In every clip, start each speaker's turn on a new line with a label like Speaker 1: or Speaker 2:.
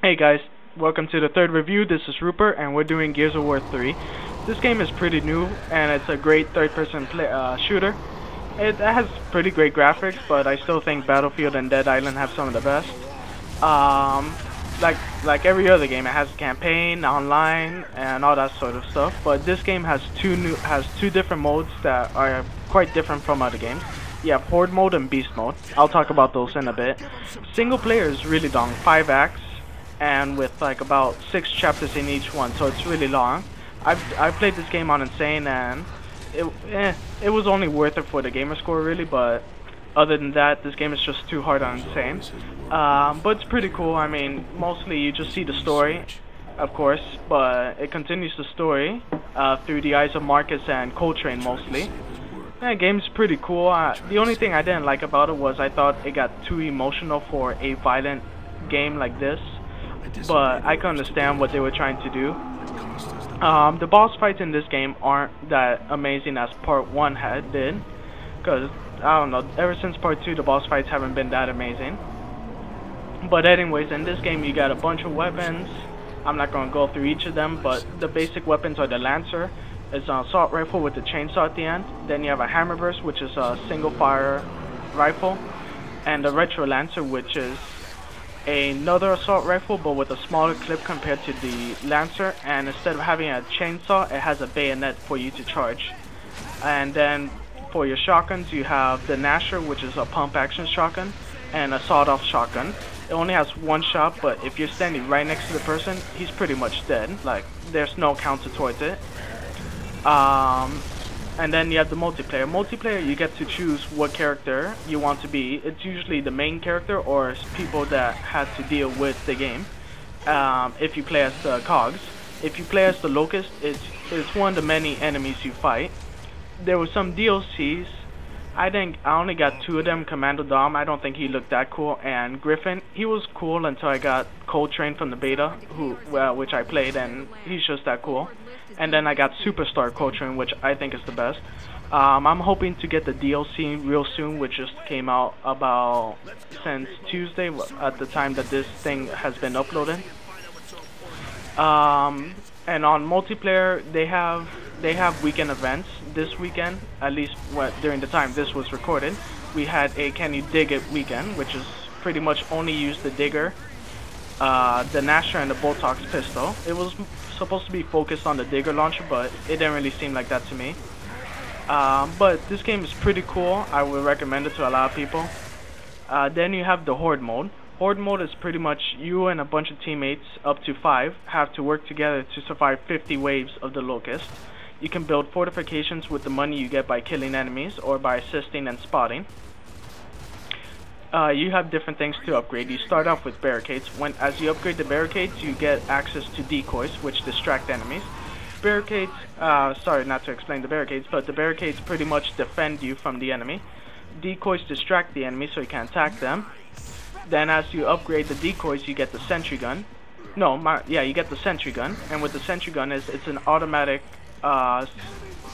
Speaker 1: Hey guys, welcome to the third review. This is Rupert and we're doing Gears of War 3. This game is pretty new and it's a great third-person shooter. It has pretty great graphics, but I still think Battlefield and Dead Island have some of the best. Like every other game, it has a campaign, online, and all that sort of stuff. But this game has two different modes that are quite different from other games. You have Horde mode and Beast mode. I'll talk about those in a bit. Single player is really long, 5 acts. And with like about 6 chapters in each one, so it's really long. I've played this game on Insane, and it was only worth it for the gamer score really, but other than that, this game is just too hard on Insane. But it's pretty cool. I mean, mostly you just see the story, of course, but it continues the story through the eyes of Marcus and Coltrane mostly. The game's pretty cool. The only thing I didn't like about it was I thought it got too emotional for a violent game like this. But I can understand what they were trying to do. The boss fights in this game aren't that amazing as part 1 did, because I don't know, ever since part 2 the boss fights haven't been that amazing. But anyways, in this game you got a bunch of weapons. I'm not going to go through each of them, but the basic weapons are the Lancer. It's an assault rifle with a chainsaw at the end. Then you have a Hammerburst, which is a single fire rifle, and the Retro Lancer, which is another assault rifle but with a smaller clip compared to the Lancer, and instead of having a chainsaw it has a bayonet for you to charge. And then for your shotguns you have the Nasher, which is a pump action shotgun, and a sawed-off shotgun. It only has one shot, but if you're standing right next to the person, he's pretty much dead. Like, there's no counter towards it. And then you have the multiplayer. Multiplayer, you get to choose what character you want to be. It's usually the main character or people that had to deal with the game. If you play as the Cogs. If you play as the Locust, it's one of the many enemies you fight. There were some DLCs. I only got 2 of them. Commando Dom, I don't think he looked that cool. And Griffin, he was cool until I got Coltrane from the beta, which I played, and he's just that cool. And then I got Superstar Coltrane, which I think is the best. I'm hoping to get the DLC real soon, which just came out about since Tuesday at the time that this thing has been uploaded. And on multiplayer, they have weekend events. This weekend, at least during the time this was recorded, we had a Can You Dig It weekend, which is pretty much only use the Digger, the Nasher, and the Botox pistol. It was supposed to be focused on the Digger launcher, but it didn't really seem like that to me. But this game is pretty cool. I would recommend it to a lot of people. Then you have the Horde mode. Horde mode is pretty much you and a bunch of teammates, up to 5, have to work together to survive 50 waves of the Locust. You can build fortifications with the money you get by killing enemies or by assisting and spotting. You have different things to upgrade. You start off with barricades. As you upgrade the barricades, you get access to decoys, which distract enemies. Barricades, sorry not to explain the barricades, but the barricades pretty much defend you from the enemy. Decoys distract the enemy so you can attack them. Then as you upgrade the decoys, you get the sentry gun. You get the sentry gun, and with the sentry gun it's an automatic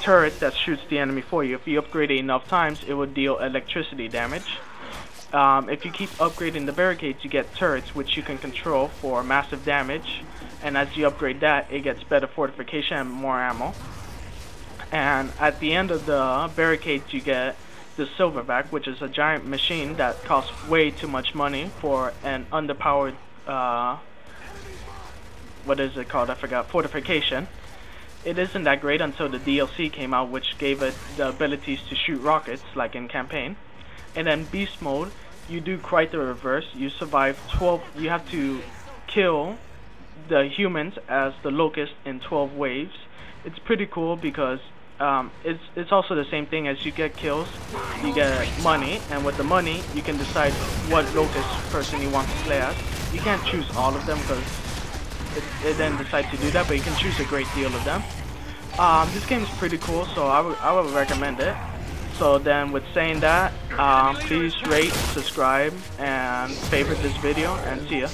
Speaker 1: turret that shoots the enemy for you. If you upgrade it enough times, it will deal electricity damage. If you keep upgrading the barricades, you get turrets which you can control for massive damage, and as you upgrade that, it gets better fortification and more ammo. And at the end of the barricades, you get the Silverback, which is a giant machine that costs way too much money for an underpowered what is it called? I forgot. Fortification. It isn't that great until the DLC came out, which gave it the abilities to shoot rockets like in campaign. And then Beast mode, you do quite the reverse. You survive 12. You have to kill the humans as the Locust in 12 waves. It's pretty cool because it's also the same thing. As you get kills, you get money, and with the money you can decide what Locust person you want to play as. You can't choose all of them because it then decides to do that, but you can choose a great deal of them. This game is pretty cool, so I would recommend it. So then with saying that, please rate, subscribe, and favorite this video, and see ya.